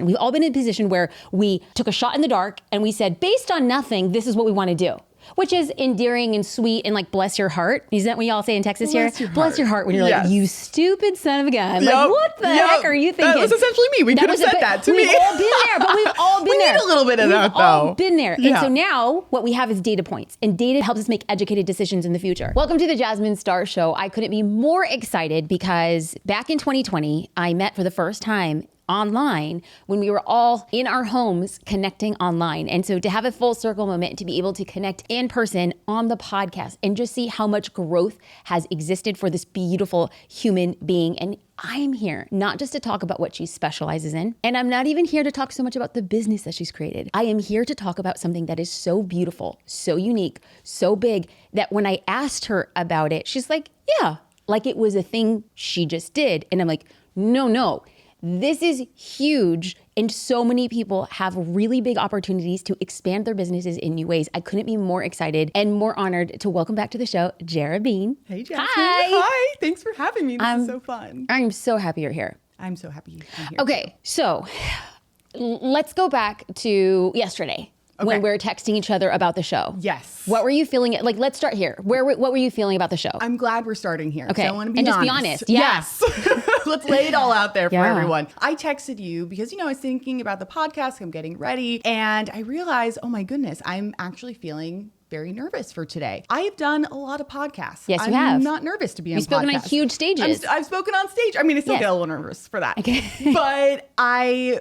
We've all been in a position where we took a shot in the dark and we said, based on nothing, this is what we want to do. Which is endearing and sweet and like, bless your heart. Isn't that what y'all say in Texas here? Bless your heart when you're like, you stupid son of a gun. Like, what the heck are you thinking? That was essentially me. We could have said that to me. We've all been there, but we've all been there. We need a little bit of that, though. We've all been there. And so now what we have is data points, and data helps us make educated decisions in the future. Welcome to the Jasmine Star Show. I couldn't be more excited because back in 2020, I met for the first time online when we were all in our homes connecting online. And so to have a full circle moment, to be able to connect in person on the podcast and just see how much growth has existed for this beautiful human being. And I'm here not just to talk about what she specializes in, and I'm not even here to talk so much about the business that she's created. I am here to talk about something that is so beautiful, so unique, so big that when I asked her about it, she's like, yeah, like it was a thing she just did. And I'm like, no. This is huge, and so many people have really big opportunities to expand their businesses in new ways. I couldn't be more excited and more honored to welcome back to the show, Jera Bean. Hey, Jasmine. Hi. Thanks for having me. This is so fun. I'm so happy you're here. I'm so happy I'm here. Okay, so let's go back to yesterday. Okay. When we were texting each other about the show. Yes. What were you feeling? Like, let's start here. What were you feeling about the show? I'm glad we're starting here. Okay. So I want to be honest. just be honest. Yes. Let's lay it all out there for everyone. I texted you because, I was thinking about the podcast. I'm getting ready. And I realized, oh my goodness, I'm actually feeling very nervous for today. I've done a lot of podcasts. Yes, you have. I'm not nervous to be on podcasts. You've spoken on huge stages. I've spoken on stage. I mean, I still get a little nervous for that. Okay. But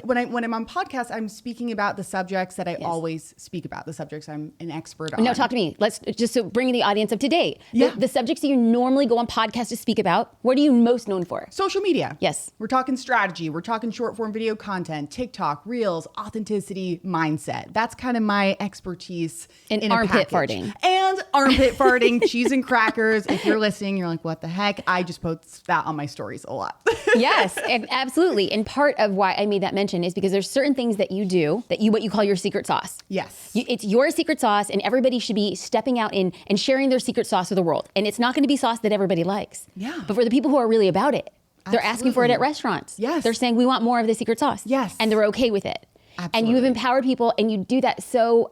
when I'm on podcasts, I'm speaking about the subjects that I always speak about, the subjects I'm an expert on. No, talk to me. Let's just so bring the audience up to date. Yeah. The subjects that you normally go on podcasts to speak about, what are you most known for? Social media. Yes. We're talking strategy. We're talking short form video content, TikTok, Reels, authenticity, mindset. That's kind of my expertise in armpit farting. And armpit farting, cheese and crackers. If you're listening, you're like, what the heck? I just post that on my stories a lot. Yes, absolutely. And part of why I made that mention is because there's certain things that you do what you call your secret sauce. Yes. It's your secret sauce, and everybody should be stepping out and sharing their secret sauce with the world. And it's not going to be sauce that everybody likes. Yeah. But for the people who are really about it, they're asking for it at restaurants. Yes. They're saying, we want more of the secret sauce. Yes. And they're okay with it. Absolutely. And you have empowered people, and you do that so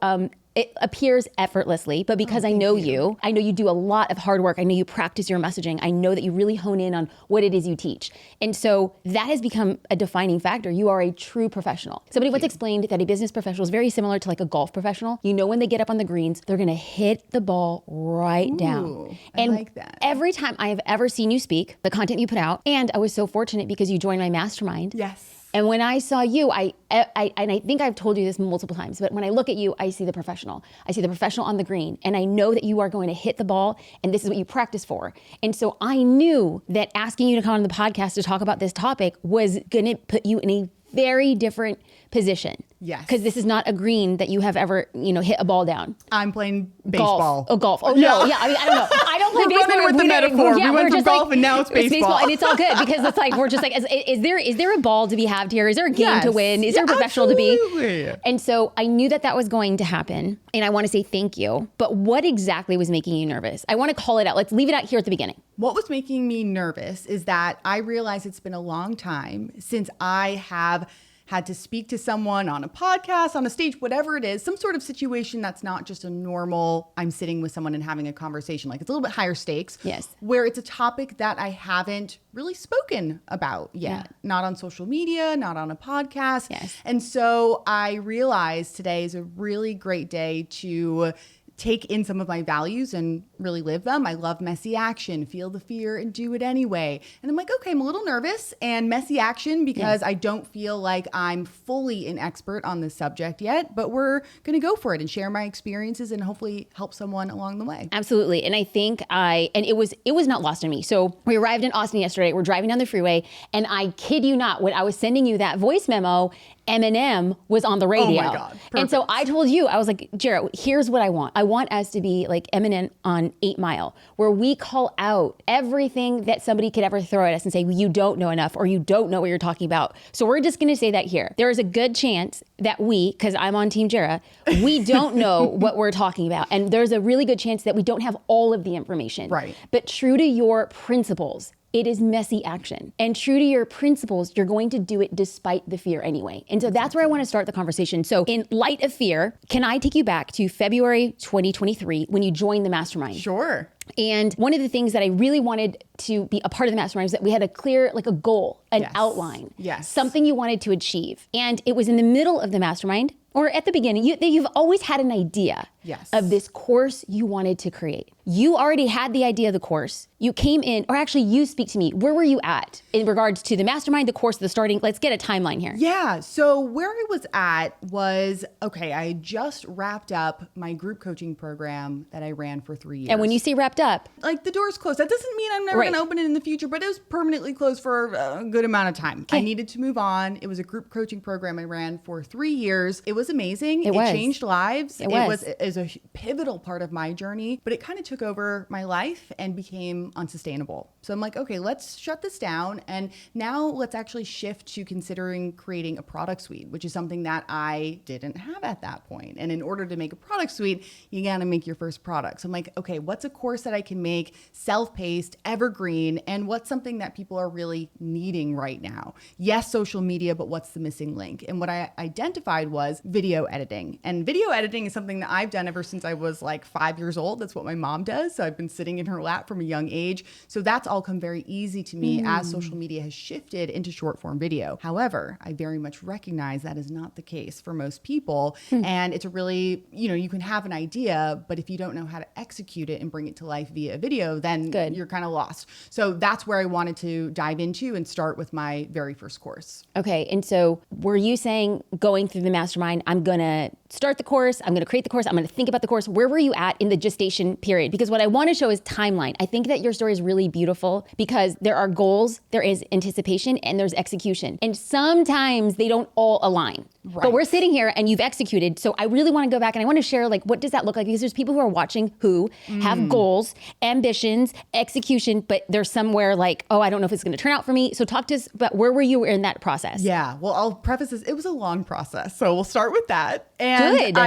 it appears effortlessly, but because I know you, I know you do a lot of hard work. I know you practice your messaging. I know that you really hone in on what it is you teach. And so that has become a defining factor. You are a true professional. Somebody once explained that a business professional is very similar to like a golf professional. You know, when they get up on the greens, they're going to hit the ball right down. I like that. Every time I have ever seen you speak, the content you put out, and I was so fortunate because you joined my mastermind. Yes. And when I saw you, and I think I've told you this multiple times, but when I look at you, I see the professional. I see the professional on the green, and I know that you are going to hit the ball, and this is what you practice for. And so I knew that asking you to come on the podcast to talk about this topic was going to put you in a very different position. Yes. Because this is not a green that you have ever, hit a ball down. I'm playing baseball. Golf. Oh, no. Yeah, I mean, I don't know. I don't play We're baseball. running with the metaphor. Yeah, we went from just golf and now it's baseball. And it's all good because it's like, we're just like, is there a ball to be had here? Is there a game to win? Is there a professional to be? And so I knew that was going to happen. And I want to say thank you. But what exactly was making you nervous? I want to call it out. Let's leave it out here at the beginning. What was making me nervous is that I realized it's been a long time since I have had to speak to someone on a podcast, on a stage, whatever it is, some sort of situation that's not just a normal, I'm sitting with someone and having a conversation. Like it's a little bit higher stakes. Yes. Where it's a topic that I haven't really spoken about yet. Yeah. Not on social media, not on a podcast. Yes. And so I realized today is a really great day to take in some of my values and really live them. I love messy action, feel the fear and do it anyway. And I'm like, okay, I'm a little nervous and messy action because I don't feel like I'm fully an expert on this subject yet, but we're going to go for it and share my experiences and hopefully help someone along the way. Absolutely. And I think it was not lost on me. So we arrived in Austin yesterday. We're driving down the freeway, and I kid you not, when I was sending you that voice memo, Eminem was on the radio. Oh my God. Perfect. And so I told you, I was like, Jera, here's what I want. I want us to be like Eminem on 8 Mile, where we call out everything that somebody could ever throw at us and say, well, you don't know enough, or you don't know what you're talking about. So we're just going to say that here. There is a good chance that because I'm on Team Jera, we don't know what we're talking about. And there's a really good chance that we don't have all of the information. Right. But true to your principles, it is messy action. And true to your principles, you're going to do it despite the fear anyway. And so that's where I want to start the conversation. So in light of fear, can I take you back to February 2023 when you joined the mastermind? Sure. And one of the things that I really wanted to be a part of the mastermind was that we had a clear, like a goal, an outline, something you wanted to achieve. And it was in the middle of the mastermind or at the beginning, you've always had an idea of this course you wanted to create. You already had the idea of the course. You came in, or actually you speak to me. Where were you at in regards to the mastermind, the course, the starting? Let's get a timeline here. Yeah. So where I was at was, okay, I just wrapped up my group coaching program that I ran for 3 years. And when you say wrapped up, like the door's closed. That doesn't mean I'm never going to open it in the future, but it was permanently closed for a good amount of time. I needed to move on. It was a group coaching program I ran for 3 years. It was amazing. It changed lives. It was a pivotal part of my journey, but it kind of took over my life and became unsustainable. So I'm like, okay, let's shut this down. And now let's actually shift to considering creating a product suite, which is something that I didn't have at that point. And in order to make a product suite, you got to make your first product. So I'm like, okay, what's a course that I can make self-paced, evergreen, and what's something that people are really needing right now? Yes, social media, but what's the missing link? And what I identified was video editing. And video editing is something that I've done ever since I was like 5 years old. That's what my mom does. So I've been sitting in her lap from a young age. So that's all come very easy to me as social media has shifted into short form video. However, I very much recognize that is not the case for most people. And it's a really, you can have an idea, but if you don't know how to execute it and bring it to life via a video, then you're kind of lost. So that's where I wanted to dive into and start with my very first course. Okay. And so were you saying going through the mastermind, I'm going to start the course, I'm going to create the course, I'm going to think about the course. Where were you at in the gestation period? Because what I want to show is timeline. I think that your story is really beautiful because there are goals, there is anticipation, and there's execution. And sometimes they don't all align. Right. But we're sitting here and you've executed. So I really want to go back and I want to share, like, what does that look like? Because there's people who are watching who have goals, ambitions, execution, but they're somewhere like, oh, I don't know if it's going to turn out for me. So talk to us about where were you in that process? Yeah. Well, I'll preface this. It was a long process. So we'll start with that. And Good.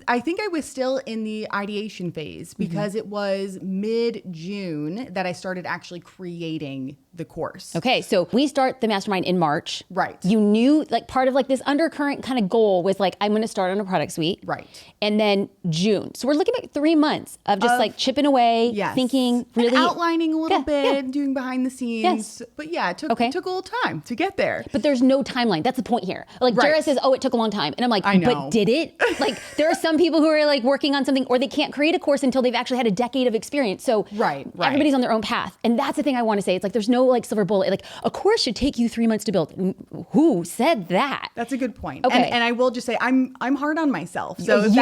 I think I was still in the ideation phase because it was mid-June that I started actually creating the course. Okay. So we start the mastermind in March. Right. You knew, like, part of like this undercurrent kind of goal was like, I'm going to start on a product suite. Right. And then June. So we're looking at 3 months of just like chipping away, thinking, really and outlining a little bit, doing behind the scenes. But yeah, it took a little time to get there. But there's no timeline. That's the point here. Like Jera says, oh, it took a long time. And I'm like, I know. But did it? Like, there are some people who are like working on something or they can't create a course until they've actually had a decade of experience. So everybody's on their own path. And that's the thing I want to say. It's like, there's no like silver bullet. Like, a course should take you 3 months to build. Who said that? That's a good point. Okay. And I will just say, I'm hard on myself. So if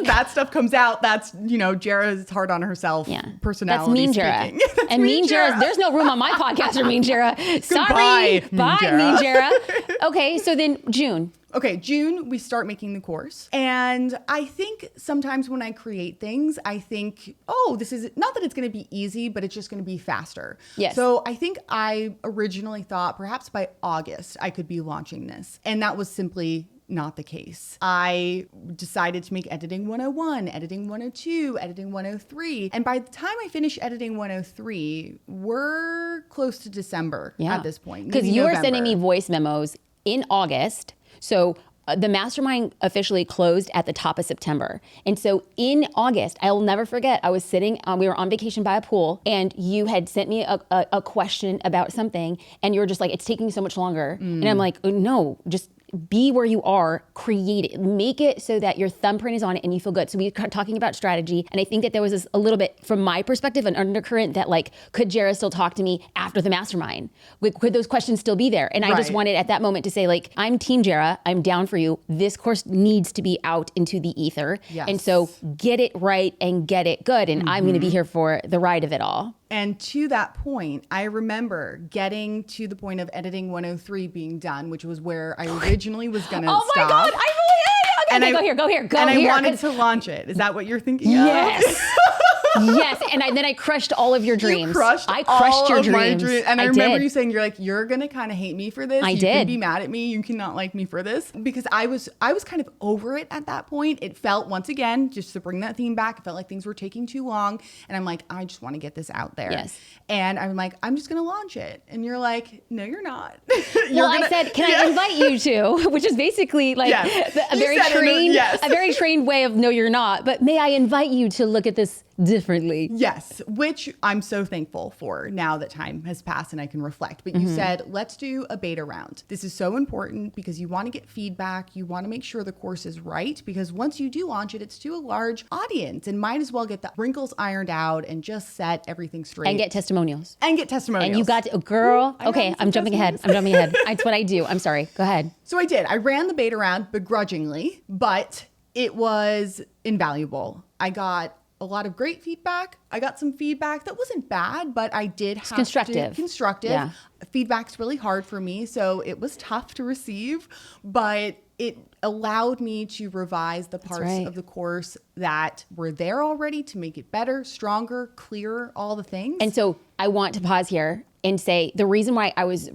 that stuff comes out, that's, Jera is hard on herself. Yeah. Personality That's mean speaking. Jera. That's and mean Jera. There's no room on my podcast for mean Jera. Sorry. Goodbye, Bye, mean Jera. Okay. So then June. Okay, June, we start making the course. And I think sometimes when I create things, I think, oh, this is not that it's going to be easy, but it's just going to be faster. Yes. So I think I originally thought perhaps by August I could be launching this. And that was simply not the case. I decided to make editing 101, editing 102, editing 103. And by the time I finish editing 103, we're close to December at this point. Because you were sending me voice memos in August. So the mastermind officially closed at the top of September. And so in August, I'll never forget, I was sitting, we were on vacation by a pool and you had sent me a question about something and you were just like, it's taking so much longer. And I'm like, oh, no, just be where you are, create it, make it so that your thumbprint is on it and you feel good. So we were talking about strategy. And I think that there was this, a little bit, from my perspective, an undercurrent that like, could Jera still talk to me after the mastermind? Could those questions still be there? And I just wanted at that moment to say like, I'm team Jera, I'm down for you. This course needs to be out into the ether. Yes. And so get it right and get it good. And I'm going to be here for the ride of it all. And to that point, I remember getting to the point of editing 103 being done, which was where I originally was going to stop. Oh my God, I really, okay, go here. And I wanted to launch it. Is that what you're thinking of? Yes. Yes, and then I crushed all of your dreams. I crushed your of my dreams. dreams. And I remember did. you saying, you're going to kind of hate me for this. You did. can be mad at me. You cannot like me for this. Because I was kind of over it at that point. It felt, once again, just to bring that theme back, it felt like things were taking too long. And I'm like, I just want to get this out there. Yes. And I'm like, I'm just going to launch it. And you're like, no, you're not. I said, can I invite you to? Which is basically like a very trained way of no, you're not. But may I invite you to look at this differently? Yes, which I'm so thankful for now that time has passed and I can reflect. But you said, let's do a beta round. This is so important because you want to get feedback. You want to make sure the course is right, because once you do launch it, it's to a large audience and might as well get the wrinkles ironed out and just set everything straight. And get testimonials. And you got to, girl. Ooh, okay, I'm jumping ahead. That's what I do. I'm sorry. Go ahead. So I did. I ran the beta round begrudgingly, but it was invaluable. I got a lot of great feedback. I got some feedback that wasn't bad, but I did have constructive. Yeah. Feedback's really hard for me, so it was tough to receive, but it allowed me to revise the parts of the course that were there already to make it better, stronger, clearer, all the things. And so I want to pause here and say the reason why I was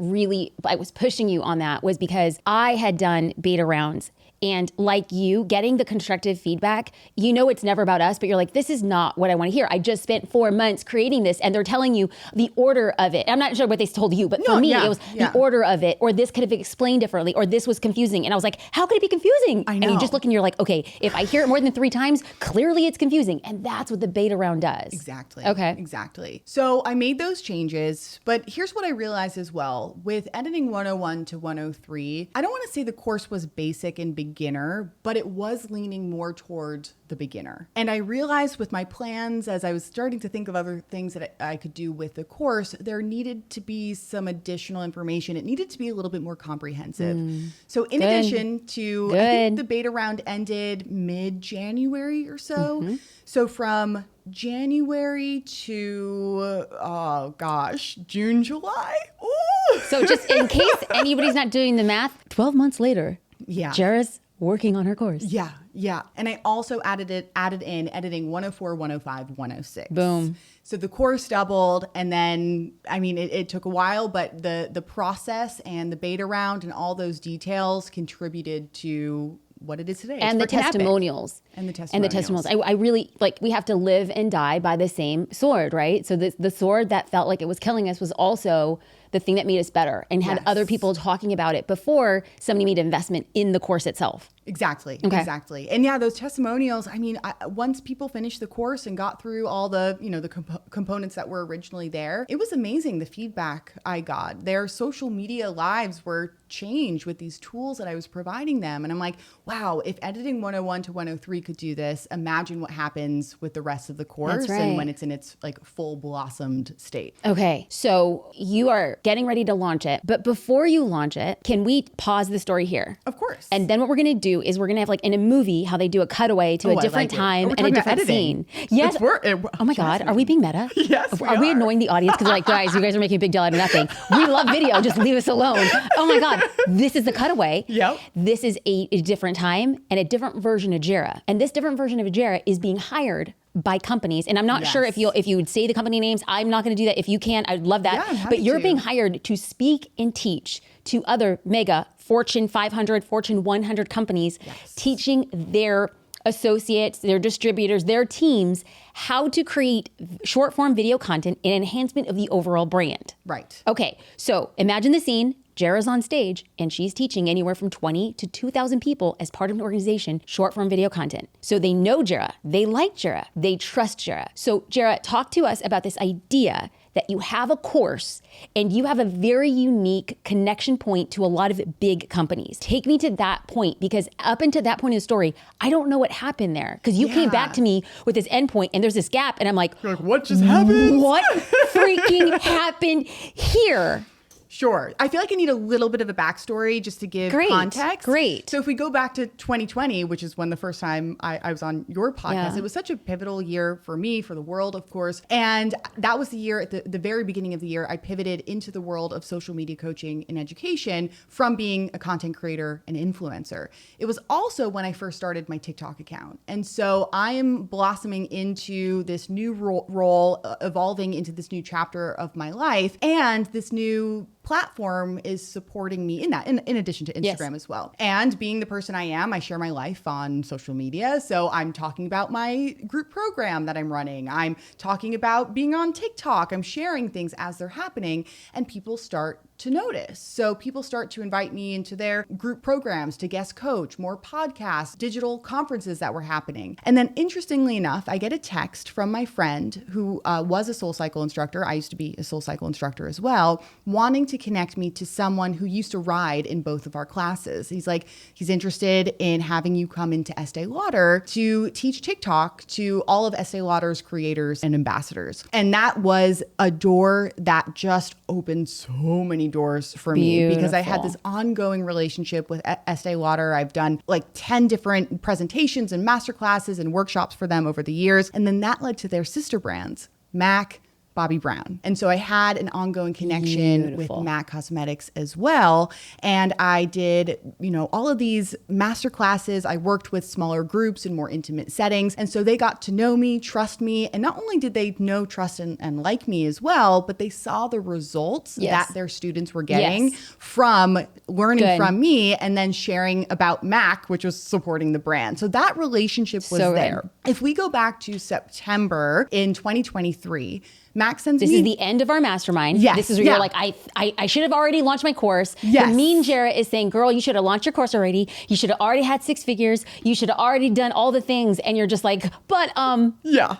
pushing you on that was because I had done beta rounds. And like you, getting the constructive feedback, it's never about us, but you're like, this is not what I want to hear. I just spent 4 months creating this, and they're telling you the order of it. I'm not sure what they told you, but for me, it was the order of it, or this could have been explained differently, or this was confusing. And I was like, how could it be confusing? I know. And you just look and you're like, okay, if I hear it more than 3 times, clearly it's confusing. And that's what the beta round does. Exactly. Okay. Exactly. So I made those changes, but here's what I realized as well. With editing 101 to 103, I don't want to say the course was basic and beginner, but it was leaning more toward the beginner. And I realized with my plans, as I was starting to think of other things that I could do with the course, there needed to be some additional information. It needed to be a little bit more comprehensive. So in addition to, I think the beta round ended mid-January or so. So from January to, June, July. Ooh. So just in case anybody's not doing the math, 12 months later, Jera's working on her course. Yeah. And I also added in editing 104, 105, 106. Boom. So the course doubled. And then, it took a while, but the process and the beta round and all those details contributed to what it is today. And the testimonials. And the testimonials. I really, we have to live and die by the same sword, right? So the sword that felt like it was killing us was also the thing that made us better and had other people talking about it before somebody made investment in the course itself. Exactly. Okay. Exactly. And those testimonials, once people finished the course and got through all the, the components that were originally there, it was amazing the feedback I got. Their social media lives were changed with these tools that I was providing them. And I'm like, wow, if editing 101 to 103 could do this, imagine what happens with the rest of the course and when it's in its full blossomed state. Okay. So you are getting ready to launch it, but before you launch it, can we pause the story here? Of course. And then what we're going to do is we're going to have in a movie, how they do a cutaway to a different time and a different scene. Yes. Oh my God. Are we being meta? Yes. Are we annoying the audience? Because they're like, guys, you guys are making a big deal out of nothing. We love video. Just leave us alone. Oh my God. This is the cutaway. Yep. This is a different time and a different version of Jera. And this different version of Jera is being hired by companies. And I'm not sure if you would say the company names. I'm not going to do that. If you can, I'd love that. Yeah, but you're being hired to speak and teach to other mega Fortune 500, Fortune 100 companies, teaching their associates, their distributors, their teams how to create short form video content in enhancement of the overall brand. Right. Okay. So imagine the scene. Jera's on stage and she's teaching anywhere from 20 to 2,000 people as part of an organization, short form video content. So they know Jera, they like Jera, they trust Jera. So Jera, talk to us about this idea that you have a course and you have a very unique connection point to a lot of big companies. Take me to that point, because up until that point in the story, I don't know what happened there. Because you came back to me with this endpoint and there's this gap and I'm like, you're like, what just happened? What freaking happened here? Sure. I feel like I need a little bit of a backstory just to give context. Great. So if we go back to 2020, which is when the first time I was on your podcast, it was such a pivotal year for me, for the world, of course. And that was the year, at the very beginning of the year, I pivoted into the world of social media coaching and education from being a content creator and influencer. It was also when I first started my TikTok account. And so I am blossoming into this new role, evolving into this new chapter of my life. And this new platform is supporting me in that, in addition to Instagram as well. And being the person I am, I share my life on social media. So I'm talking about my group program that I'm running. I'm talking about being on TikTok. I'm sharing things as they're happening, and people start to notice. So people start to invite me into their group programs to guest coach, more podcasts, digital conferences that were happening. And then interestingly enough, I get a text from my friend who was a SoulCycle instructor. I used to be a SoulCycle instructor as well, wanting to connect me to someone who used to ride in both of our classes. He's like, he's interested in having you come into Estee Lauder to teach TikTok to all of Estee Lauder's creators and ambassadors. And that was a door that just opened so many doors for me because I had this ongoing relationship with Estee Lauder. I've done like 10 different presentations and masterclasses and workshops for them over the years. And then that led to their sister brands, MAC, Bobbi Brown. And so I had an ongoing connection with MAC Cosmetics as well. And I did, all of these master classes. I worked with smaller groups in more intimate settings. And so they got to know me, trust me. And not only did they know, trust, and like me as well, but they saw the results that their students were getting from learning from me and then sharing about MAC, which was supporting the brand. So that relationship was there. If we go back to September in 2023, Max sends This is the end of our mastermind. Yes. This is where you're like, I should have already launched my course. Yes. The mean Jera is saying, girl, you should have launched your course already. You should have already had 6 figures. You should have already done all the things. And you're just like, but,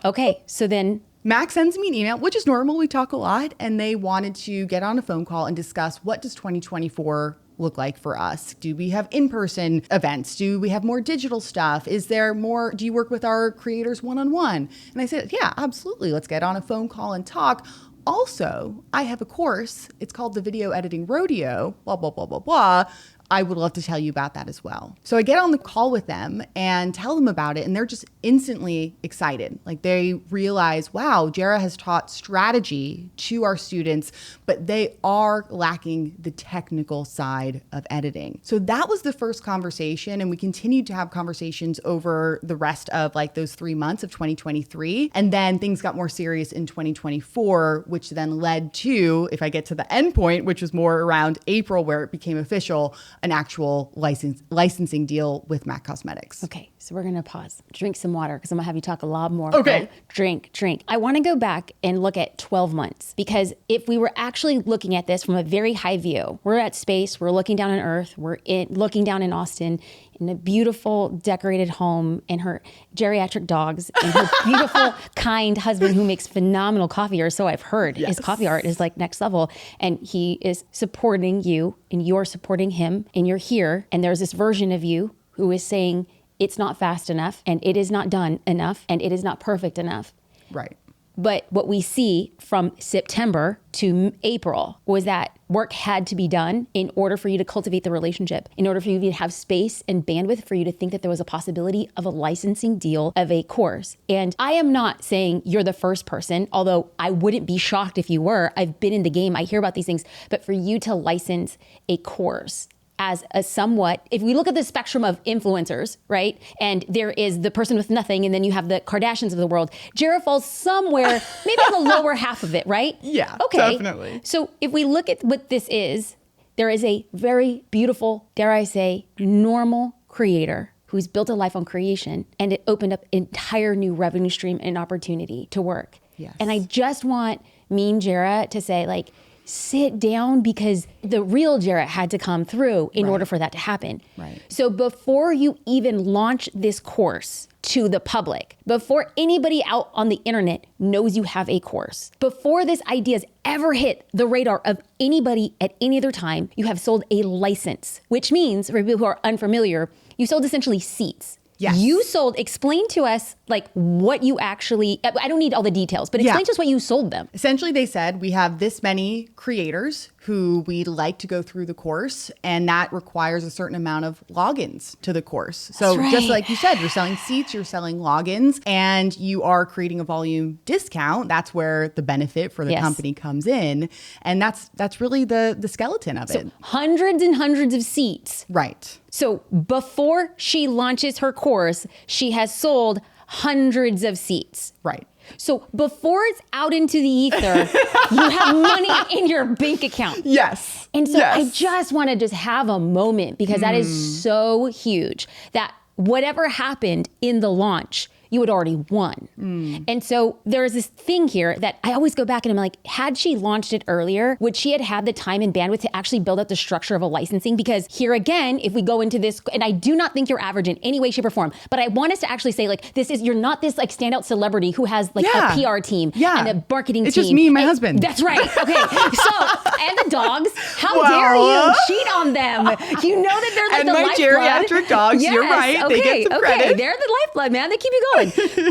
okay. So then Max sends me an email, which is normal. We talk a lot. And they wanted to get on a phone call and discuss, what does 2024 look like for us? Do we have in-person events? Do we have more digital stuff? Is there more? Do you work with our creators one-on-one? And I said, yeah, absolutely. Let's get on a phone call and talk. Also, I have a course. It's called the Video Editing Rodeo, blah, blah, blah, blah, blah. I would love to tell you about that as well. So I get on the call with them and tell them about it, and they're just instantly excited. Like they realize, wow, Jera has taught strategy to our students, but they are lacking the technical side of editing. So that was the first conversation, and we continued to have conversations over the rest of like those 3 months of 2023. And then things got more serious in 2024, which then led to, if I get to the end point, which was more around April, where it became official, an actual licensing deal with MAC Cosmetics. Okay, so we're gonna pause, drink some water, because I'm gonna have you talk a lot more. Okay. Drink. I wanna go back and look at 12 months, because if we were actually looking at this from a very high view, we're at space, we're looking down on Earth, looking down in Austin, in a beautiful decorated home, and her geriatric dogs, and her beautiful, kind husband who makes phenomenal coffee, or so I've heard. Yes. His coffee art is like next level, and he is supporting you, and you're supporting him, and you're here, and there's this version of you who is saying it's not fast enough, and it is not done enough, and it is not perfect enough. Right. But what we see from September to April was that work had to be done in order for you to cultivate the relationship, in order for you to have space and bandwidth for you to think that there was a possibility of a licensing deal of a course. And I am not saying you're the first person, although I wouldn't be shocked if you were. I've been in the game, I hear about these things, but for you to license a course as a somewhat, if we look at the spectrum of influencers, right? And there is the person with nothing, and then you have the Kardashians of the world. Jera falls somewhere, maybe on the lower half of it, right? Yeah, okay. Definitely. So if we look at what this is, there is a very beautiful, dare I say, normal creator who's built a life on creation, and it opened up an entire new revenue stream and opportunity to work. Yes. And I just want mean Jera to say, like, sit down, because the real Jera had to come through in order for that to happen. Right. So before you even launch this course to the public, before anybody out on the internet knows you have a course, before this idea's ever hit the radar of anybody at any other time, you have sold a license, which means, for people who are unfamiliar, you sold essentially seats. Yes. You sold, explain to us like what you actually, I don't need all the details, but explain to us what you sold them. Essentially, they said, we have this many creators who we like to go through the course, and that requires a certain amount of logins to the course. So just like you said, you're selling seats, you're selling logins, and you are creating a volume discount. That's where the benefit for the company comes in. And that's really the skeleton of it. Hundreds and hundreds of seats. Right. So before she launches her course, she has sold hundreds of seats. Right. So before it's out into the ether, you have money in your bank account. Yes. And so I just want to just have a moment, because that is so huge, that whatever happened in the launch, you had already won. And so there's this thing here that I always go back and I'm like, had she launched it earlier, would she had the time and bandwidth to actually build out the structure of a licensing? Because here again, if we go into this, and I do not think you're average in any way, shape, or form, but I want us to actually say, like, you're not this like standout celebrity who has like a PR team and a marketing team. It's just me and my husband. That's right. Okay. So, and the dogs, how dare you cheat on them? You know that they're like and the my lifeblood. geriatric dogs, you're right. They get some credit. They're the lifeblood, man. They keep you going.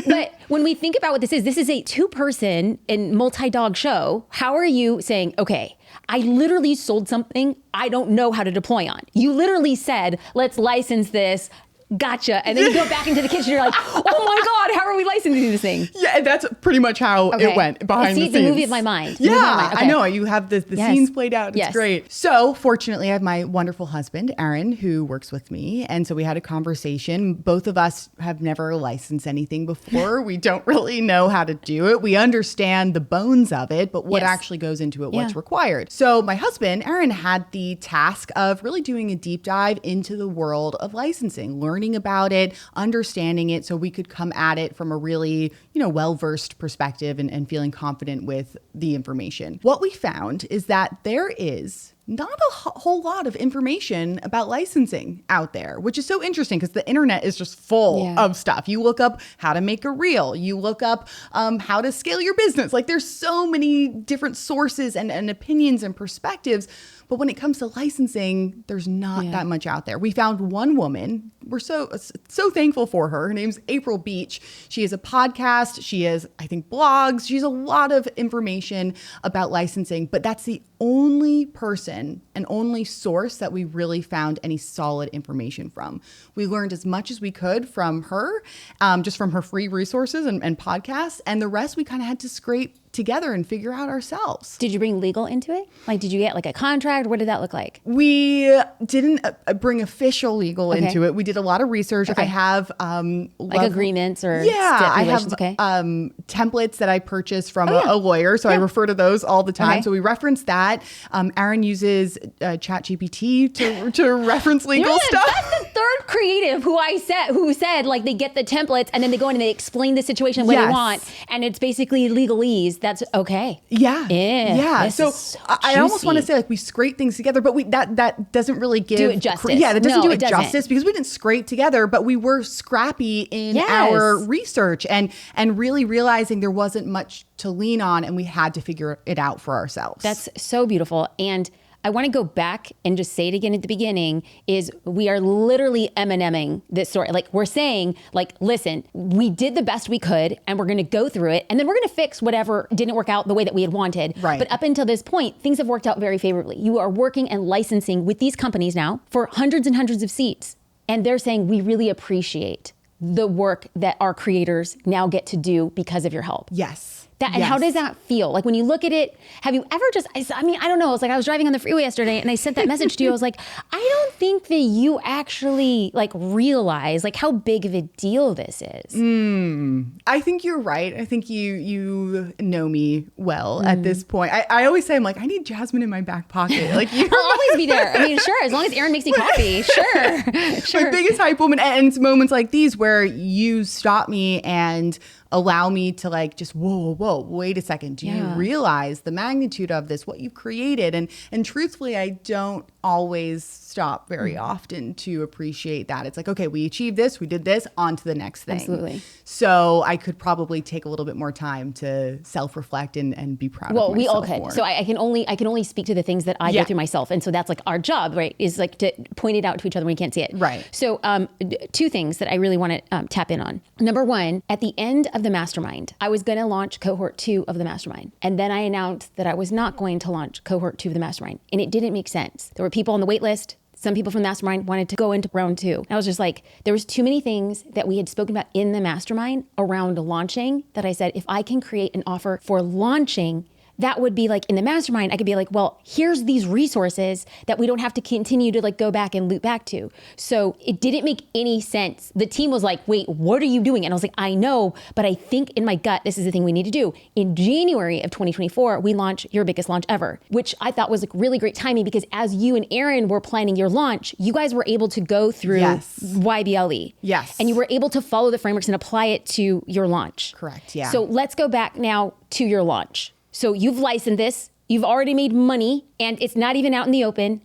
But when we think about what this is a 2-person and multi-dog show. How are you saying, okay, I literally sold something I don't know how to deploy on? You literally said, let's license this. Gotcha. And then you go back into the kitchen. You're like, oh my God, how are we licensing this thing? Yeah, that's pretty much how it went behind the scenes. It's the movie of my mind. Yeah, I know. You have the scenes played out. It's great. So fortunately, I have my wonderful husband, Aaron, who works with me. And so we had a conversation. Both of us have never licensed anything before. We don't really know how to do it. We understand the bones of it, but what actually goes into it, what's required. So my husband, Aaron, had the task of really doing a deep dive into the world of licensing, learning about it, understanding it, so we could come at it from a really, well-versed perspective and feeling confident with the information. What we found is that there is not a whole lot of information about licensing out there, which is so interesting because the internet is just full of stuff. You look up how to make a reel, you look up how to scale your business. Like, there's so many different sources and opinions and perspectives. But when it comes to licensing, there's not that much out there. We found one woman. We're so thankful for her. Her name's April Beach. She has a podcast. She has, I think, blogs. She has a lot of information about licensing, but that's the only person and only source that we really found any solid information from. We learned as much as we could from her, just from her free resources and podcasts, and the rest we kind of had to scrape together and figure out ourselves. Did you bring legal into it? Like, did you get like a contract? What did that look like? We didn't bring official legal into it. We did a lot of research. I have like agreements or I have stipulations. Templates that I purchased from a lawyer, so I refer to those all the time. So we reference that. Aaron uses ChatGPT to reference legal stuff. That's the third creative who said like they get the templates and then they go in and they explain the situation what they want, and it's basically legalese. That's okay. Yeah. So I almost want to say like we scrape things together, but that doesn't really do it justice. That doesn't do it justice because we didn't scrape together, but we were scrappy in our research and really realizing there wasn't much to lean on and we had to figure it out for ourselves. That's so beautiful. And I want to go back and just say it again at the beginning is we are literally M&M'ing this story. Like we're saying, like, listen, we did the best we could and we're going to go through it and then we're going to fix whatever didn't work out the way that we had wanted. Right. But up until this point, things have worked out very favorably. You are working and licensing with these companies now for hundreds and hundreds of seats. And they're saying, we really appreciate the work that our creators now get to do because of your help. Yes. And how does that feel? Like when you look at it, have you ever I don't know. It's like I was driving on the freeway yesterday and I sent that message to you. I was like, I don't think that you actually like realize like how big of a deal this is. I think you're right. I think you know me well at this point. I always say, I'm like, I need Jasmine in my back pocket. Like I'll always be there. I mean, sure. As long as Aaron makes me coffee. Sure. My biggest hype woman. And it's moments like these where you stop me and allow me to like just whoa, wait a second. Do you realize the magnitude of this, what you've created? And truthfully, I don't always stop very often to appreciate that. It's like, okay, we achieved this, we did this, on to the next thing. Absolutely. So I could probably take a little bit more time to self-reflect and be proud of myself. Well, we all could. more. So I can only speak to the things that I go through myself. And so that's like our job, right? Is like to point it out to each other when we can't see it. Right. So two things that I really want to tap in on. Number one, at the end of the mastermind, I was going to launch cohort 2 of the mastermind. And then I announced that I was not going to launch cohort 2 of the mastermind. And it didn't make sense. There were people on the wait list. Some people from the mastermind wanted to go into round 2. And I was just like, there was too many things that we had spoken about in the mastermind around launching that I said, if I can create an offer for launching, that would be like in the mastermind, I could be like, well, here's these resources that we don't have to continue to like go back and loop back to. So it didn't make any sense. The team was like, wait, what are you doing? And I was like, I know, but I think in my gut, this is the thing we need to do. In January of 2024, we launched Your Biggest Launch Ever, which I thought was like really great timing because as you and Aaron were planning your launch, you guys were able to go through YBLE. Yes. And you were able to follow the frameworks and apply it to your launch. Correct, yeah. So let's go back now to your launch. So you've licensed this, you've already made money, and it's not even out in the open.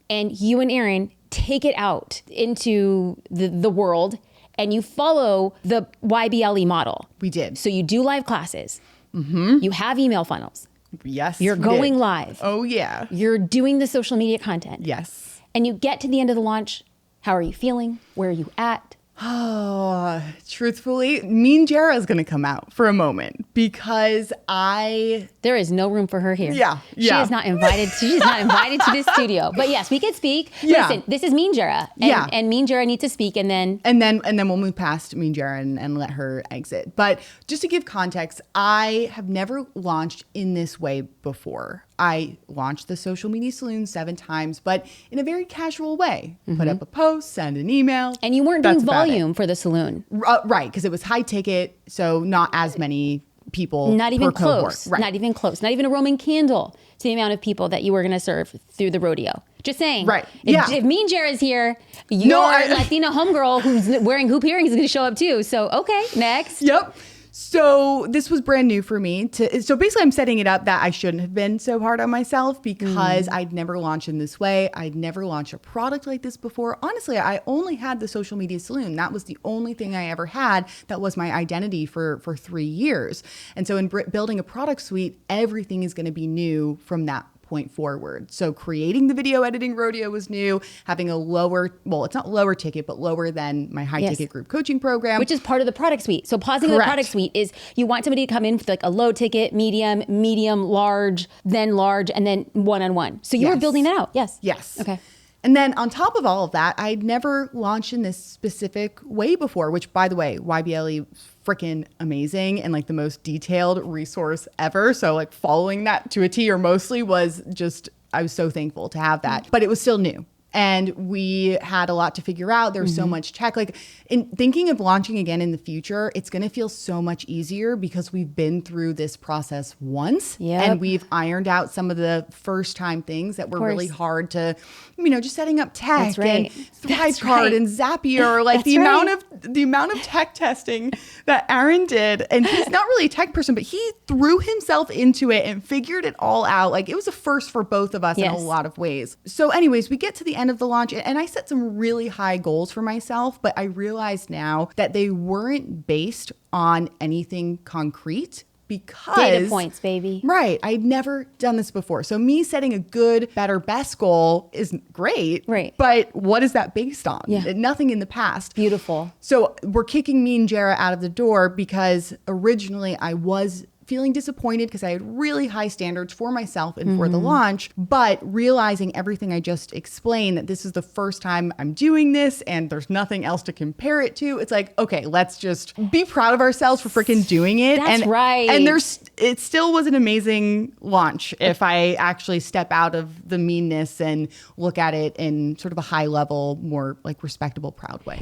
And you and Aaron take it out into the world and you follow the YBLE model. We did. So you do live classes. You have email funnels. Yes. You're going live. Oh, yeah. You're doing the social media content. Yes. And you get to the end of the launch. How are you feeling? Where are you at? Oh, truthfully, Mean Jera is going to come out for a moment because there is no room for her here. Yeah. She is not invited. She's not invited to this studio. But yes, we can speak. Yeah. Listen, this is Mean Jera. And Mean Jera needs to speak and then we'll move past Mean Jera and let her exit. But just to give context, I have never launched in this way before. I launched the Social Media Saloon 7 times, but in a very casual way. Put up a post, send an email. And you weren't doing volume for the saloon. Right, because it was high ticket, so not as many people Not even per cohort. close. Right. Not even close. Not even a Roman candle to the amount of people that you were going to serve through the rodeo. Just saying. Right. If Mean Jera's here, your Latina homegirl who's wearing hoop earrings is going to show up too. So, okay, next. Yep. So this was brand new for me. So basically I'm setting it up that I shouldn't have been so hard on myself because I'd never launched in this way. I'd never launched a product like this before. Honestly, I only had the Social Media Saloon. That was the only thing I ever had that was my identity for 3 years. And so in building a product suite, everything is going to be new from that point forward. So creating the video editing rodeo was new, having a lower, well, it's not lower ticket, but lower than my high ticket group coaching program. Which is part of the product suite. So pausing the product suite is you want somebody to come in with like a low ticket, medium, large, and then one-on-one. So you were building that out. Yes. Yes. Okay. And then on top of all of that, I'd never launched in this specific way before, which by the way, YBLE freaking amazing and like the most detailed resource ever. So like following that to a T or mostly was just, I was so thankful to have that, but it was still new. And we had a lot to figure out. There was so much tech. Like in thinking of launching again in the future, it's going to feel so much easier because we've been through this process once and we've ironed out some of the first time things that were really hard to, just setting up tech and Thrivecart and Zapier, like the amount of tech testing that Aaron did. And he's not really a tech person, but he threw himself into it and figured it all out. Like it was a first for both of us in a lot of ways. So anyways, we get to the end of the launch and I set some really high goals for myself, but I realize now that they weren't based on anything concrete because data points, baby. Right. I'd never done this before. So me setting a good, better, best goal is great. Right. But what is that based on? Yeah. Nothing in the past. Beautiful. So we're kicking Mean Jera out of the door because originally I was feeling disappointed because I had really high standards for myself and for the launch, but realizing everything I just explained, that this is the first time I'm doing this and there's nothing else to compare it to. It's like, okay, let's just be proud of ourselves for freaking doing it. That's right. And it still was an amazing launch if I actually step out of the meanness and look at it in sort of a high level, more like respectable, proud way.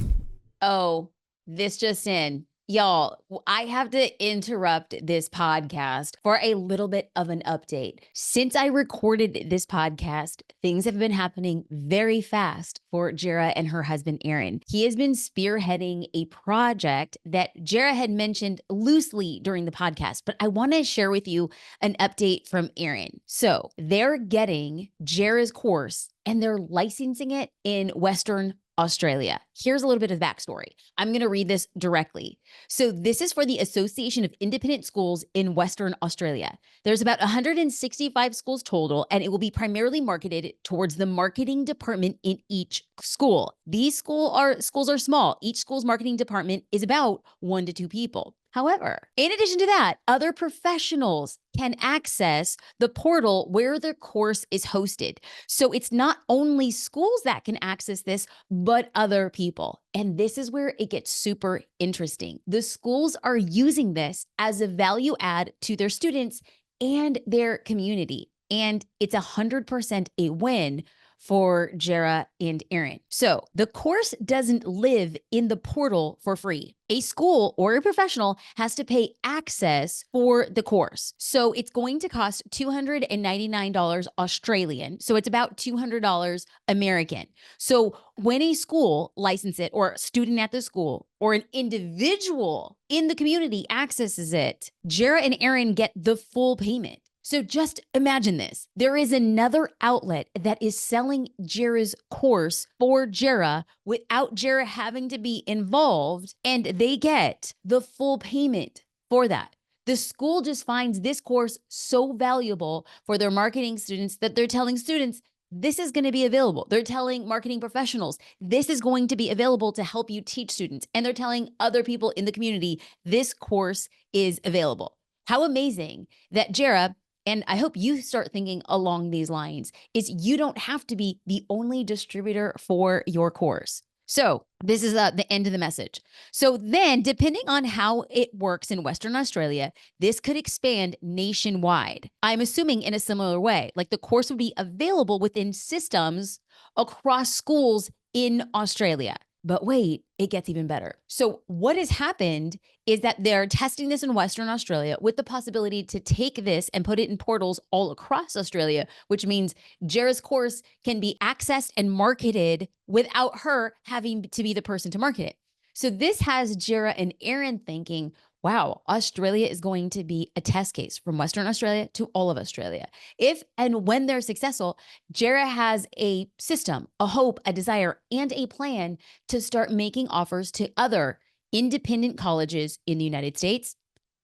Oh, this just in. Y'all, I have to interrupt this podcast for a little bit of an update. Since I recorded this podcast, things have been happening very fast for Jera and her husband, Aaron. He has been spearheading a project that Jera had mentioned loosely during the podcast, but I want to share with you an update from Aaron. So they're getting Jera's course and they're licensing it in Western Australia. Here's a little bit of backstory. I'm going to read this directly. So this is for the Association of Independent Schools in Western Australia. There's about 165 schools total, and it will be primarily marketed towards the marketing department in each school. These schools are small. Each school's marketing department is about 1 to 2 people. However, in addition to that, other professionals can access the portal where the course is hosted. So it's not only schools that can access this, but other people. And this is where it gets super interesting. The schools are using this as a value add to their students and their community. And it's 100% a win for Jera and Aaron. So the course doesn't live in the portal for free. A school or a professional has to pay access for the course. So it's going to cost $299 Australian. So it's about $200 American. So when a school licenses it, or a student at the school, or an individual in the community accesses it, Jera and Aaron get the full payment. So just imagine this. There is another outlet that is selling Jera's course for Jera without Jera having to be involved, and they get the full payment for that. The school just finds this course so valuable for their marketing students that they're telling students, this is going to be available. They're telling marketing professionals, this is going to be available to help you teach students. And they're telling other people in the community, this course is available. How amazing that Jera, and I hope you start thinking along these lines, is you don't have to be the only distributor for your course. So this is the end of the message. So then, depending on how it works in Western Australia, this could expand nationwide. I'm assuming in a similar way, like the course would be available within systems across schools in Australia. But wait, it gets even better. So what has happened is that they're testing this in Western Australia with the possibility to take this and put it in portals all across Australia, which means Jera's course can be accessed and marketed without her having to be the person to market it. So this has Jera and Aaron thinking, wow, Australia is going to be a test case from Western Australia to all of Australia. If and when they're successful, Jera has a system, a hope, a desire, and a plan to start making offers to other independent colleges in the United States,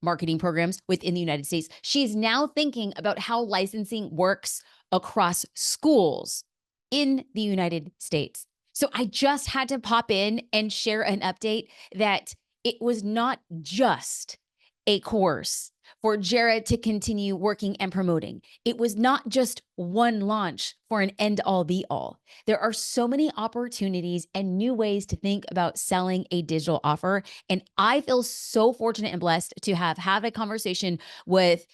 marketing programs within the United States. She's now thinking about how licensing works across schools in the United States. So I just had to pop in and share an update that it was not just a course for Jera to continue working and promoting. It was not just one launch for an end-all be-all. There are so many opportunities and new ways to think about selling a digital offer. And I feel so fortunate and blessed to have had a conversation with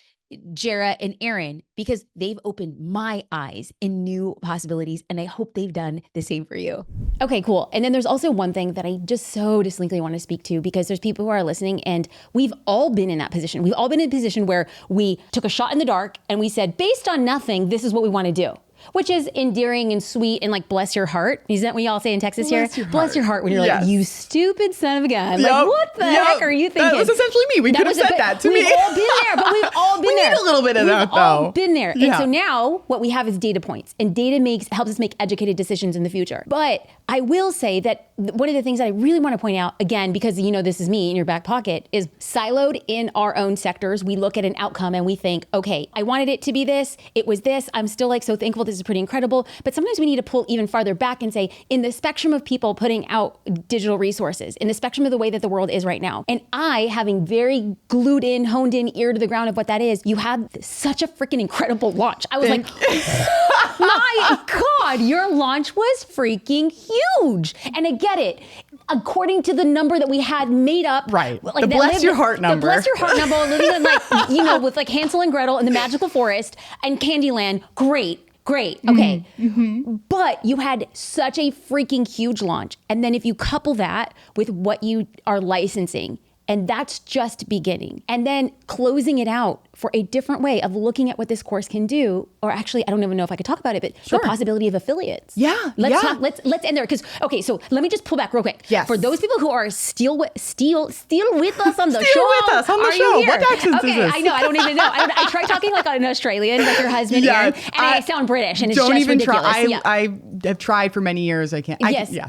Jera and Aaron because they've opened my eyes in new possibilities, and I hope they've done the same for you. Okay, cool. And then there's also one thing that I just so distinctly want to speak to, because there's people who are listening and we've all been in that position. We've all been in a position where we took a shot in the dark and we said, based on nothing, this is what we want to do. Which is endearing and sweet and like, bless your heart. Isn't that what y'all say in Texas here? Bless your heart when you're like, you stupid son of a gun. Yep. Like, what the heck are you thinking? That was essentially me. We could have said that to me. We've all been there, but we've all been there. We need a little bit of that, though. We've all been there. And so now what we have is data points, and data helps us make educated decisions in the future. But I will say that one of the things that I really want to point out, again, because you know this is me in your back pocket, is siloed in our own sectors. We look at an outcome and we think, okay, I wanted it to be this. It was this. I'm still like so thankful. This is pretty incredible. But sometimes we need to pull even farther back and say, in the spectrum of people putting out digital resources, in the spectrum of the way that the world is right now, and I having very glued in, honed in, ear to the ground of what that is, you had such a freaking incredible launch. I was like, oh my God, your launch was freaking huge. And I get it. According to the number that we had made up. Right. Like the bless your heart number. The bless your heart number, living in like, you know, with like Hansel and Gretel in the magical forest and Candyland. Great. Okay. Mm-hmm. But you had such a freaking huge launch. And then if you couple that with what you are licensing And that's just beginning. And then closing it out for a different way of looking at what this course can do. Or actually, I don't even know if I could talk about it, but the possibility of affiliates. Yeah. Let's end there. Because, okay, so let me just pull back real quick. Yes. For those people who are still with us on the show. Still with us on the show. What accent is this? I know. I don't even know. I try talking like an Australian, like your husband, Aaron, and I sound British, and it's don't just even ridiculous. try. I have tried for many years. I can't.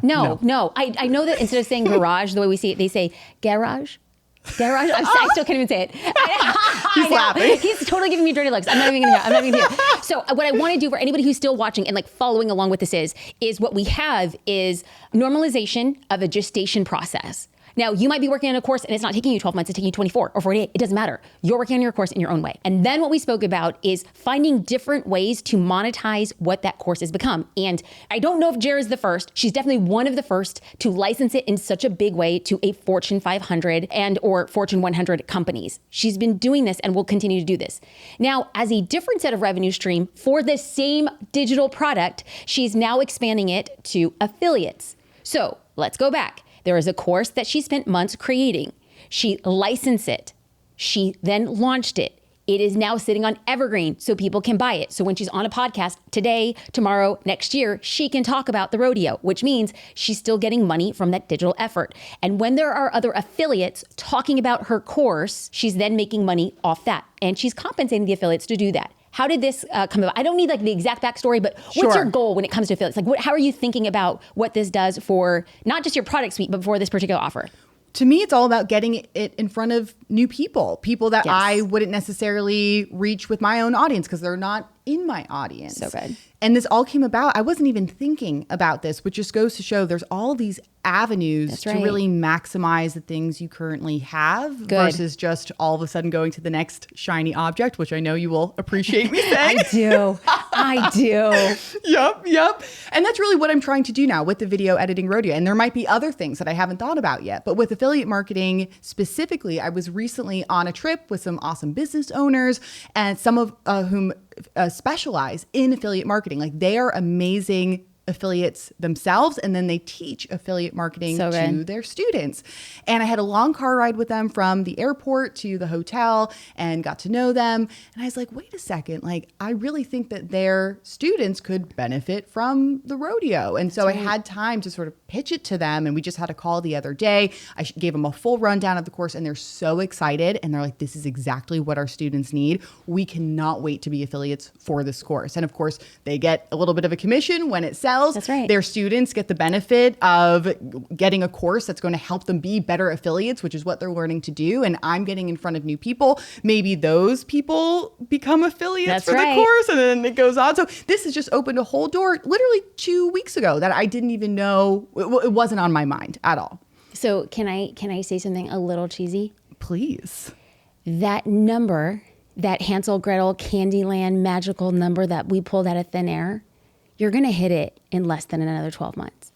No. I know that instead of saying garage, the way we see it, they say garage. Garage. I still can't even say it. He's laughing. He's totally giving me dirty looks. I'm not even gonna hear. So what I want to do for anybody who's still watching and like following along with this is what we have is normalization of a gestation process. Now, you might be working on a course and it's not taking you 12 months, it's taking you 24 or 48. It doesn't matter. You're working on your course in your own way. And then what we spoke about is finding different ways to monetize what that course has become. And I don't know if Jera's the first. She's definitely one of the first to license it in such a big way to a Fortune 500 and or Fortune 100 companies. She's been doing this and will continue to do this. Now, as a different set of revenue stream for the same digital product, she's now expanding it to affiliates. So let's go back. There is a course that she spent months creating. She licensed it. She then launched it. It is now sitting on Evergreen so people can buy it. So when she's on a podcast today, tomorrow, next year, she can talk about the rodeo, which means she's still getting money from that digital effort. And when there are other affiliates talking about her course, she's then making money off that. And she's compensating the affiliates to do that. How did this come about? I don't need like the exact backstory, but what's your goal when it comes to affiliates? Like, how are you thinking about what this does for not just your product suite, but for this particular offer? To me, it's all about getting it in front of new people that I wouldn't necessarily reach with my own audience because they're not in my audience. So good. And this all came about. I wasn't even thinking about this, which just goes to show there's all these avenues to really maximize the things you currently have versus just all of a sudden going to the next shiny object, which I know you will appreciate me saying. I do. Yep. And that's really what I'm trying to do now with the video editing rodeo. And there might be other things that I haven't thought about yet. But with affiliate marketing specifically, I was recently on a trip with some awesome business owners and some of whom specialize in affiliate marketing. Like they are amazing affiliates themselves, and then they teach affiliate marketing to their students. And I had a long car ride with them from the airport to the hotel and got to know them. And I was like, wait a second, like I really think that their students could benefit from the rodeo. And so I had time to sort of pitch it to them. And we just had a call the other day. I gave them a full rundown of the course and they're so excited. And they're like, this is exactly what our students need. We cannot wait to be affiliates for this course. And of course, they get a little bit of a commission when it sells. That's right. Their students get the benefit of getting a course that's going to help them be better affiliates, which is what they're learning to do. And I'm getting in front of new people. Maybe those people become affiliates the course, and then it goes on. So this has just opened a whole door literally 2 weeks ago that I didn't even know. It wasn't on my mind at all. So can I say something a little cheesy? Please. That number, that Hansel Gretel Candyland magical number that we pulled out of thin air, you're going to hit it in less than another 12 months.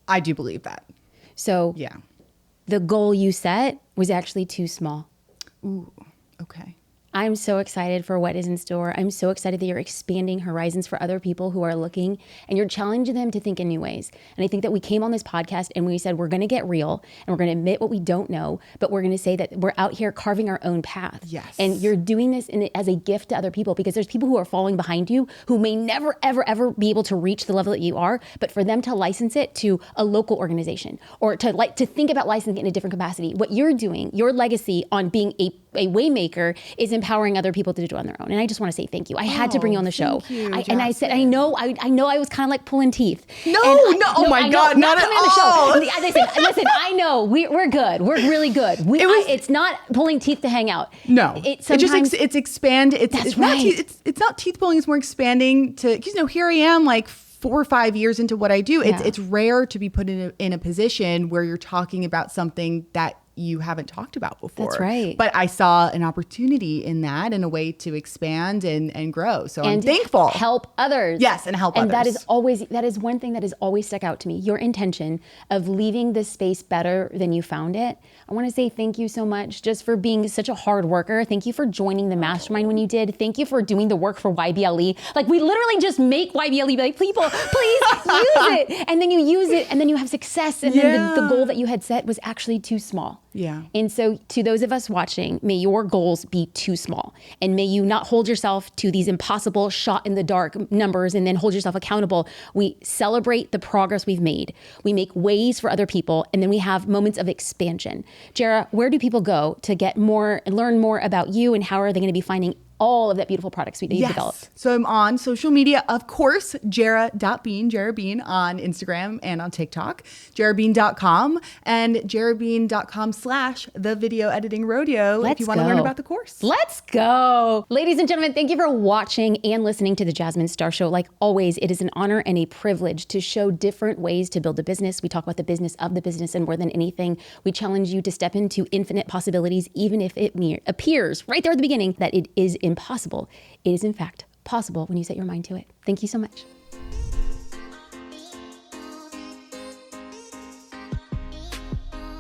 I do believe that. So the goal you set was actually too small. Ooh, okay. I'm so excited for what is in store. I'm so excited that you're expanding horizons for other people who are looking, and you're challenging them to think in new ways. And I think that we came on this podcast and we said, we're going to get real and we're going to admit what we don't know, but we're going to say that we're out here carving our own path. Yes. And you're doing this as a gift to other people, because there's people who are falling behind you who may never, ever, ever be able to reach the level that you are, but for them to license it to a local organization or to think about licensing it in a different capacity. What you're doing, your legacy on being a waymaker is empowering other people to do it on their own. And I just want to say thank you. I had to bring you on the show. And I said, I know I was kind of like pulling teeth. Oh my God, not at all. Listen, I know we're good. We're really good. It's not pulling teeth to hang out. No, it's expand. It's not teeth pulling. It's more expanding to, here I am like 4 or 5 years into what I do. It's rare to be put in a position where you're talking about something that you haven't talked about before. That's right. But I saw an opportunity in that and a way to expand and grow. So I'm thankful. Help others. Yes, and help others. And that is one thing that has always stuck out to me. Your intention of leaving this space better than you found it. I want to say thank you so much just for being such a hard worker. Thank you for joining the mastermind when you did. Thank you for doing the work for YBLE. Like, we literally just make YBLE be like, people, please use it. And then you use it and then you have success. And then the goal that you had set was actually too small. Yeah. And so to those of us watching, may your goals be too small, and may you not hold yourself to these impossible shot in the dark numbers and then hold yourself accountable. We celebrate the progress we've made. We make ways for other people, and then we have moments of expansion. Jera, where do people go to get more and learn more about you, and how are they going to be finding all of that beautiful product suite that you've developed? So I'm on social media, of course, Jera.bean, Jera Bean on Instagram and on TikTok, jerabean.com, and jerabean.com/the video editing rodeo if you want to learn about the course. Let's go. Ladies and gentlemen, thank you for watching and listening to the Jasmine Star Show. Like always, it is an honor and a privilege to show different ways to build a business. We talk about the business of the business, and more than anything, we challenge you to step into infinite possibilities, even if it appears right there at the beginning that it is impossible. It is in fact possible when you set your mind to it. Thank you so much.